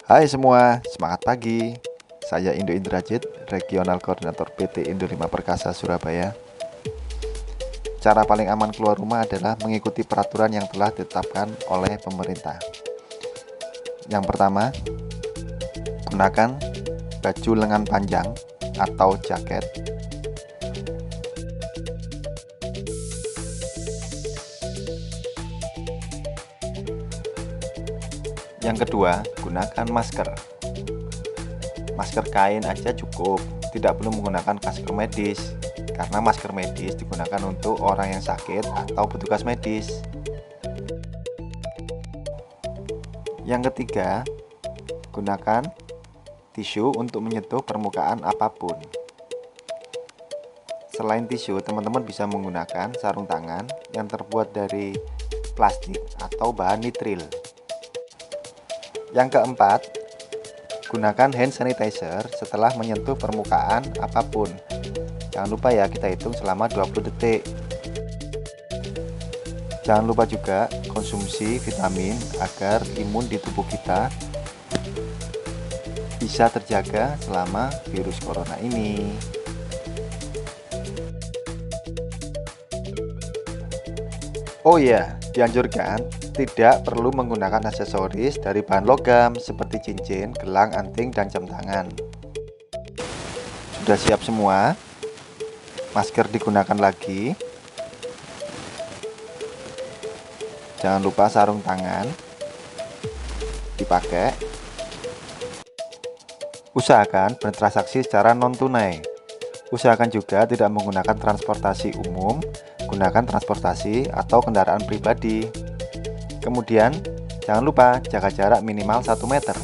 Hai semua, semangat pagi. Saya Indo Indrajit, Regional Koordinator PT Indo 5 Perkasa Surabaya. Cara paling aman keluar rumah adalah mengikuti peraturan yang telah ditetapkan oleh pemerintah. Yang pertama, gunakan baju lengan panjang atau jaket. Yang kedua, gunakan masker. Masker kain aja cukup, tidak perlu menggunakan masker medis, karena masker medis digunakan untuk orang yang sakit atau petugas medis. Yang ketiga, gunakan tisu untuk menyentuh permukaan apapun. Selain tisu, teman-teman bisa menggunakan sarung tangan yang terbuat dari plastik atau bahan nitril. Yang keempat, gunakan hand sanitizer setelah menyentuh permukaan apapun. Jangan lupa ya, kita hitung selama 20 detik. Jangan lupa juga konsumsi vitamin agar imun di tubuh kita bisa terjaga selama virus corona ini. Oh iya, dianjurkan tidak perlu menggunakan aksesoris dari bahan logam seperti cincin, gelang, anting, dan jam tangan. Sudah siap semua? Masker digunakan lagi. Jangan lupa sarung tangan dipakai. Usahakan bertransaksi secara non-tunai. Usahakan juga tidak menggunakan transportasi umum, gunakan transportasi atau kendaraan pribadi. Kemudian, jangan lupa jaga jarak minimal 1 meter.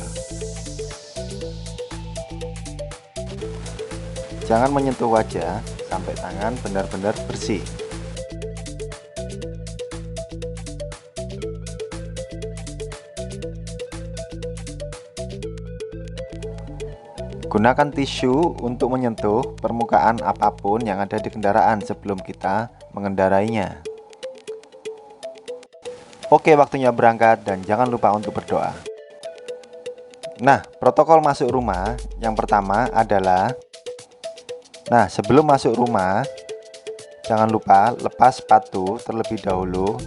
Jangan menyentuh wajah sampai tangan benar-benar bersih. Gunakan tisu untuk menyentuh permukaan apapun yang ada di kendaraan sebelum kita mengendarainya. Oke, waktunya berangkat dan jangan lupa untuk berdoa. Nah, protokol masuk rumah yang pertama adalah sebelum masuk rumah, jangan lupa lepas sepatu terlebih dahulu.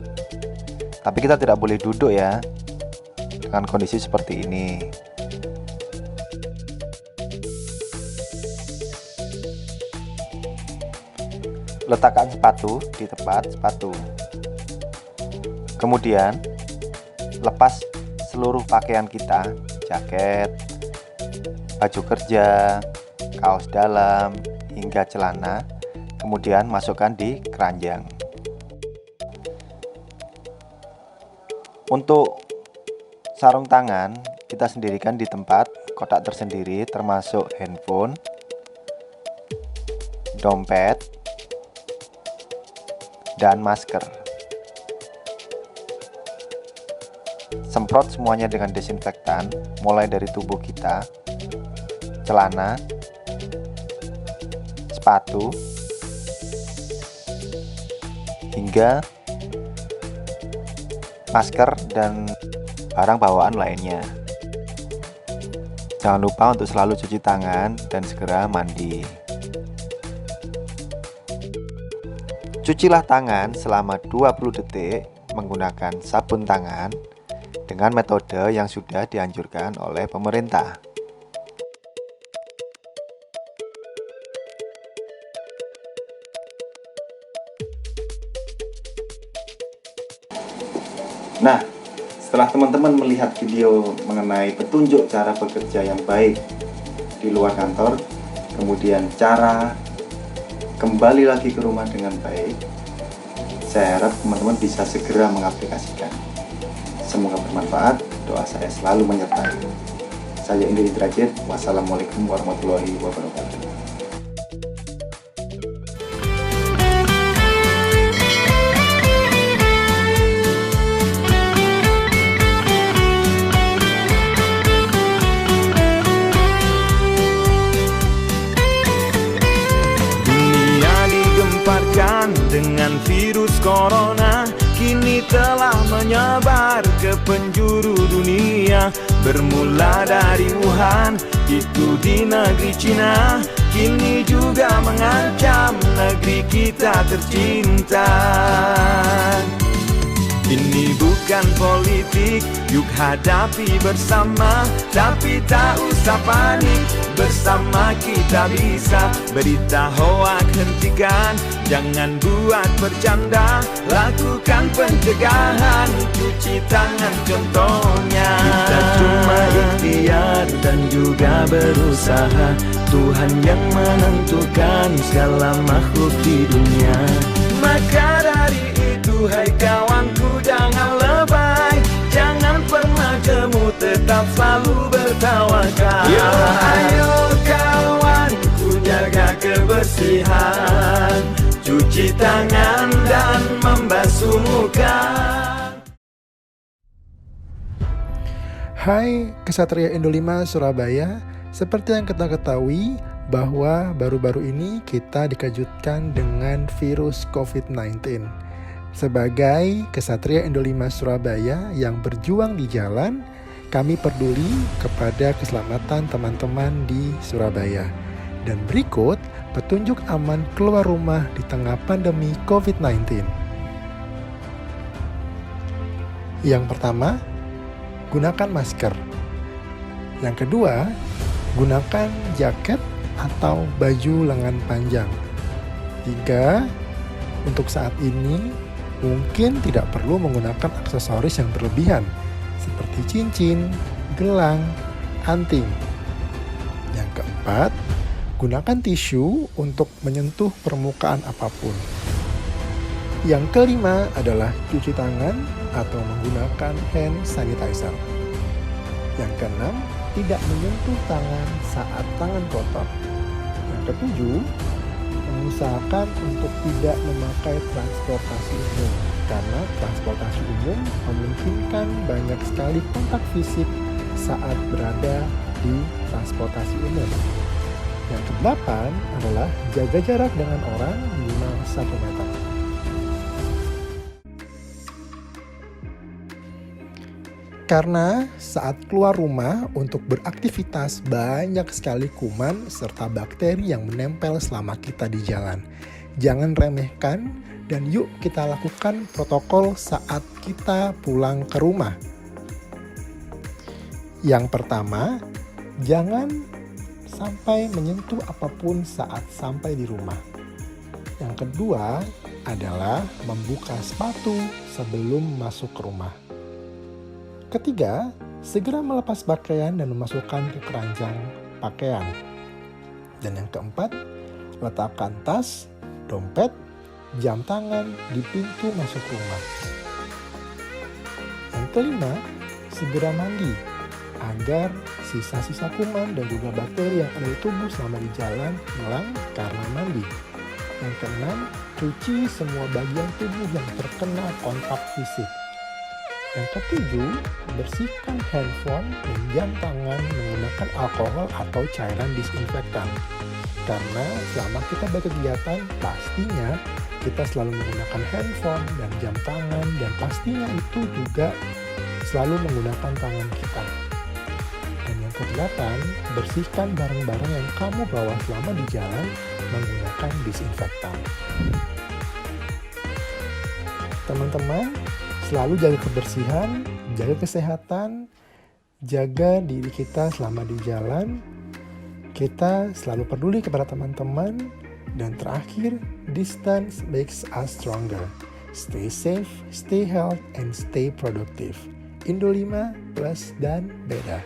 Tapi kita tidak boleh duduk ya, dengan kondisi seperti ini. Letakkan sepatu di tempat sepatu. Kemudian, lepas seluruh pakaian kita, jaket, baju kerja, kaos dalam, hingga celana. Kemudian masukkan di keranjang. Untuk sarung tangan, kita sendirikan di tempat kotak tersendiri, termasuk handphone, dompet, dan masker. Semprot semuanya dengan desinfektan, mulai dari tubuh kita, celana, sepatu, hingga masker dan barang bawaan lainnya. Jangan lupa untuk selalu cuci tangan dan segera mandi. Cucilah tangan selama 20 detik menggunakan sabun tangan dengan metode yang sudah dianjurkan oleh pemerintah. Nah, setelah teman-teman melihat video mengenai petunjuk cara bekerja yang baik di luar kantor, kemudian cara kembali lagi ke rumah dengan baik, saya harap teman-teman bisa segera mengaplikasikan. Semoga bermanfaat, doa saya selalu menyertai. Saya Indo Indrajit, wassalamualaikum warahmatullahi wabarakatuh. Dunia digemparkan dengan virus corona, kini telah menyebar ke penjuru dunia. Bermula dari Wuhan, itu di negeri Cina, kini juga mengancam negeri kita tercinta. Ini bukan politik, yuk hadapi bersama. Tapi tak usah panik, bersama kita bisa. Berita hoak hentikan, jangan buat bercanda. Lakukan pencegahan, cuci tangan contohnya. Kita cuma ikhtiar dan juga berusaha. Tuhan yang menentukan segala makhluk di dunia. Maka dari itu hai kawanku, jangan lebay, jangan pernah jemu, tetap selalu bertawakal. Yo ayo kawanku, jaga kebersihan, cuci tangan dan membasuh muka. Hai Kesatria Indo 5 Surabaya, seperti yang kita ketahui bahwa baru-baru ini kita dikejutkan dengan virus COVID-19. Sebagai Kesatria Indo 5 Surabaya yang berjuang di jalan, kami peduli kepada keselamatan teman-teman di Surabaya. Dan berikut petunjuk aman keluar rumah di tengah pandemi COVID-19. Yang pertama, gunakan masker. Yang kedua, gunakan jaket atau baju lengan panjang. 3. Untuk saat ini mungkin tidak perlu menggunakan aksesoris yang berlebihan seperti cincin, gelang, anting. Yang keempat, gunakan tisu untuk menyentuh permukaan apapun. Yang kelima adalah cuci tangan atau menggunakan hand sanitizer. Yang keenam, tidak menyentuh tangan saat tangan kotor. Yang ketujuh, mengusahakan untuk tidak memakai transportasi umum, karena transportasi umum memungkinkan banyak sekali kontak fisik saat berada di transportasi umum. Yang kedelapan adalah jaga jarak dengan orang minimal 1 meter. Karena saat keluar rumah untuk beraktivitas banyak sekali kuman serta bakteri yang menempel selama kita di jalan. Jangan remehkan dan yuk kita lakukan protokol saat kita pulang ke rumah. Yang pertama, jangan sampai menyentuh apapun saat sampai di rumah. Yang kedua adalah membuka sepatu sebelum masuk ke rumah. Ketiga, segera melepas pakaian dan memasukkan ke keranjang pakaian. Dan yang keempat, letakkan tas, dompet, jam tangan di pintu masuk rumah. Yang kelima, segera mandi agar sisa-sisa kuman dan juga bakteri yang ada di tubuh selama di jalan hilang karena mandi. Yang keenam, cuci semua bagian tubuh yang terkena kontak fisik. Yang ketujuh, bersihkan handphone dan jam tangan menggunakan alkohol atau cairan disinfektan. Karena selama kita berkegiatan, pastinya kita selalu menggunakan handphone dan jam tangan, dan pastinya itu juga selalu menggunakan tangan kita. Dan yang kedelapan, bersihkan barang-barang yang kamu bawa selama di jalan menggunakan disinfektan. Teman-teman, selalu jaga kebersihan, jaga kesehatan, jaga diri kita selama di jalan. Kita selalu peduli kepada teman-teman. Dan terakhir, distance makes us stronger. Stay safe, stay healthy, and stay productive. Indo 5 plus dan beda.